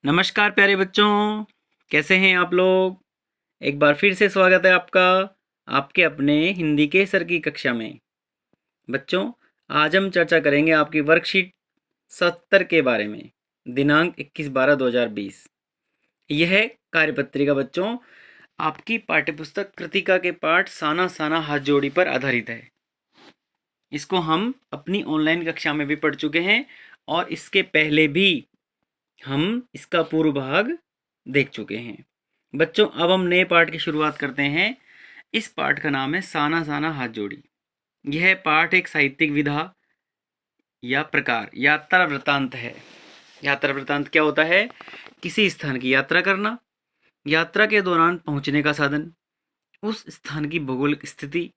नमस्कार प्यारे बच्चों, कैसे हैं आप लोग। एक बार फिर से स्वागत है आपका आपके अपने हिंदी के सर की कक्षा में। बच्चों, आज हम चर्चा करेंगे आपकी वर्कशीट 70 के बारे में। दिनांक 21/12/2020। यह कार्यपत्रिका बच्चों आपकी पाठ्यपुस्तक कृतिका के पाठ साना साना हाथ जोड़ी पर आधारित है। इसको हम अपनी ऑनलाइन कक्षा में भी पढ़ चुके हैं और इसके पहले भी हम इसका पूर्व भाग देख चुके हैं। बच्चों, अब हम नए पाठ की शुरुआत करते हैं। इस पाठ का नाम है साना साना हाथ जोड़ी। यह पाठ एक साहित्यिक विधा या प्रकार यात्रा वृत्तांत है। यात्रा वृत्तांत क्या होता है? किसी स्थान की यात्रा करना, यात्रा के दौरान पहुंचने का साधन, उस स्थान की भौगोलिक स्थिति,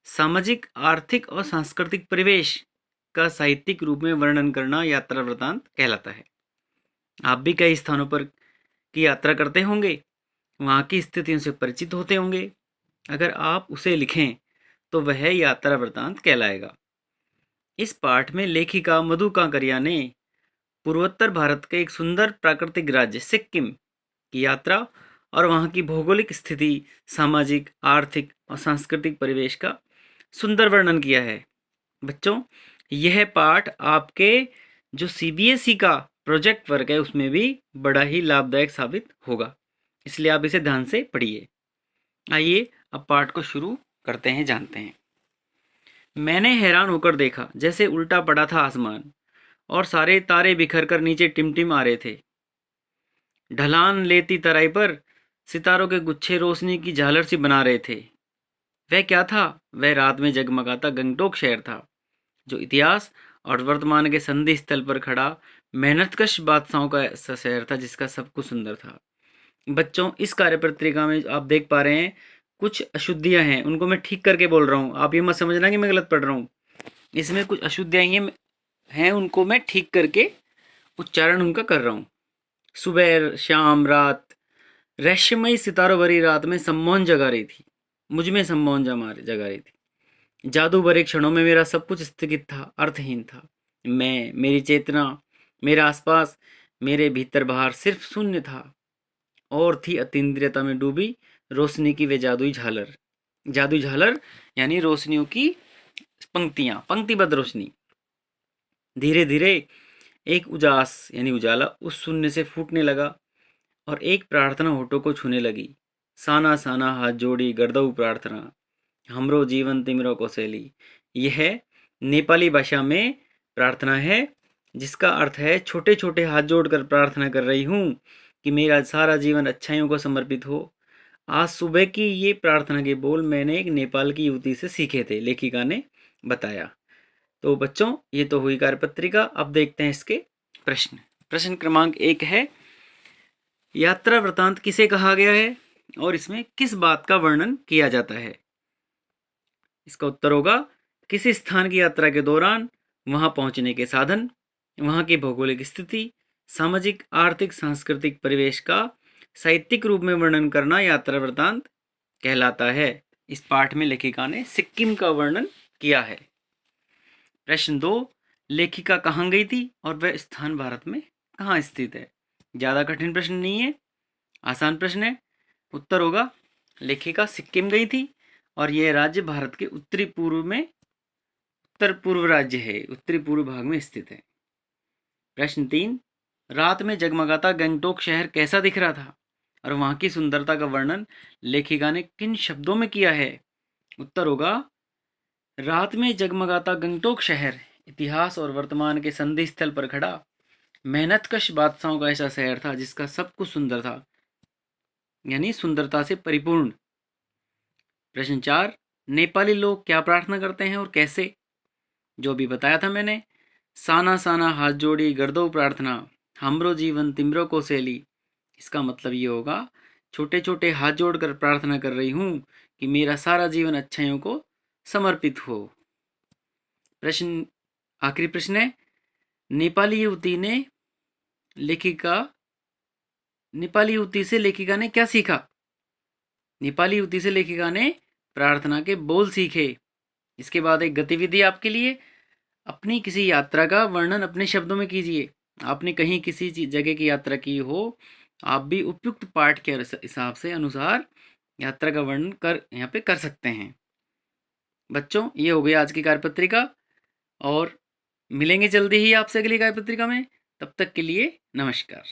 सामाजिक, आर्थिक और सांस्कृतिक परिवेश का साहित्यिक रूप में वर्णन करना यात्रा वृत्तांत कहलाता है। आप भी कई स्थानों पर की यात्रा करते होंगे, वहाँ की स्थितियों से परिचित होते होंगे। अगर आप उसे लिखें तो वह यात्रा वृत्तांत कहलाएगा। इस पाठ में लेखिका मधु कांकरिया ने पूर्वोत्तर भारत के एक सुंदर प्राकृतिक राज्य सिक्किम की यात्रा और वहाँ की भौगोलिक स्थिति, सामाजिक, आर्थिक और सांस्कृतिक परिवेश का सुंदर वर्णन किया है। बच्चों, यह पाठ आपके जो सीबीएसई का प्रोजेक्ट वर्क है उसमें भी बड़ा ही लाभदायक साबित होगा, इसलिए आप इसे ध्यान से पढ़िए। आइए अब पाठ को शुरू करते हैं, जानते हैं। मैंने हैरान होकर देखा जैसे उल्टा पड़ा था आसमान और सारे तारे बिखर कर नीचे टिमटिम आ रहे थे। ढलान लेती तराई पर सितारों के गुच्छे रोशनी की झालर सी बना रहे थे। वह क्या था? वह रात में जगमगाता गंगटोक शहर था, जो इतिहास और वर्तमान के संधि स्थल पर खड़ा मेहनतकश बादशाहों का ऐसा शहर था जिसका सब कुछ सुंदर था। बच्चों, इस कार्यपत्रिका में आप देख पा रहे हैं कुछ अशुद्धियां हैं, उनको मैं ठीक करके बोल रहा हूँ। आप ये मत समझना कि मैं गलत पढ़ रहा हूँ। इसमें कुछ अशुद्धियां हैं, उनको मैं ठीक करके उच्चारण उनका कर रहा हूँ। सुबह, शाम, रात, रहस्यमयी सितारों भरी रात में सम्मोहन जगा रही थी, मुझ में सम्मोहन जगा रही थी। जादू भरे क्षणों में मेरा सब कुछ स्थगित था, अर्थहीन था। मैं, मेरी चेतना, मेरा आसपास, मेरे भीतर बाहर सिर्फ शून्य था। और थी अतीन्द्रियता में डूबी रोशनी की वे जादुई झालर। जादुई झालर यानी रोशनियों की पंक्तियां, पंक्तिबद्ध रोशनी। धीरे धीरे एक उजास यानी उजाला उस शून्य से फूटने लगा और एक प्रार्थना होठों को छूने लगी। साना साना हाथ जोड़ी गर्दऊ प्रार्थना, हमरो जीवन तिमरो कौशली। यह नेपाली भाषा में प्रार्थना है, जिसका अर्थ है छोटे छोटे हाथ जोड़कर प्रार्थना कर रही हूँ कि मेरा सारा जीवन अच्छाइयों को समर्पित हो। आज सुबह की ये प्रार्थना के बोल मैंने एक नेपाल की युवती से सीखे थे, लेखिका ने बताया। तो बच्चों, ये तो हुई कार्यपत्रिका। अब देखते हैं इसके प्रश्न। प्रश्न क्रमांक 1 है, यात्रा वृतांत किसे कहा गया है और इसमें किस बात का वर्णन किया जाता है? इसका उत्तर होगा किसी स्थान की यात्रा के दौरान वहां पहुंचने के साधन, वहां की भौगोलिक स्थिति, सामाजिक, आर्थिक, सांस्कृतिक परिवेश का साहित्यिक रूप में वर्णन करना यात्रा वृतांत कहलाता है। इस पाठ में लेखिका ने सिक्किम का वर्णन किया है। प्रश्न 2, लेखिका कहाँ गई थी और वह स्थान भारत में कहाँ स्थित है? ज्यादा कठिन प्रश्न नहीं है, आसान प्रश्न है। उत्तर होगा लेखिका सिक्किम गई थी और यह राज्य भारत के उत्तरी पूर्व में, उत्तर पूर्व राज्य है, उत्तरी पूर्व भाग में स्थित है। प्रश्न 3, रात में जगमगाता गंगटोक शहर कैसा दिख रहा था और वहां की सुंदरता का वर्णन लेखिका ने किन शब्दों में किया है? उत्तर होगा रात में जगमगाता गंगटोक शहर इतिहास और वर्तमान के संधि स्थल पर खड़ा मेहनतकश बादशाहों का ऐसा शहर था जिसका सब कुछ सुंदर था, यानी सुंदरता से परिपूर्ण। प्रश्न 4, नेपाली लोग क्या प्रार्थना करते हैं और कैसे? जो भी बताया था मैंने, साना साना हाथ जोड़ी गर्दो प्रार्थना, हमरो जीवन तिमरो को सैली। इसका मतलब ये होगा छोटे छोटे हाथ जोड़कर प्रार्थना कर रही हूँ कि मेरा सारा जीवन अच्छाइयों को समर्पित हो। प्रश्न, आखिरी प्रश्न है, नेपाली युवती ने लेखिका नेपाली युवती से लेखिका ने क्या सीखा? नेपाली युवती से लेखिका ने प्रार्थना के बोल सीखे। इसके बाद एक गतिविधि आपके लिए, अपनी किसी यात्रा का वर्णन अपने शब्दों में कीजिए। आपने कहीं किसी जगह की यात्रा की हो, आप भी उपयुक्त पाठ के हिसाब से अनुसार यात्रा का वर्णन कर यहाँ पे कर सकते हैं। बच्चों, ये हो गई आज की कार्यपत्रिका, और मिलेंगे जल्दी ही आपसे अगली कार्यपत्रिका में। तब तक के लिए नमस्कार।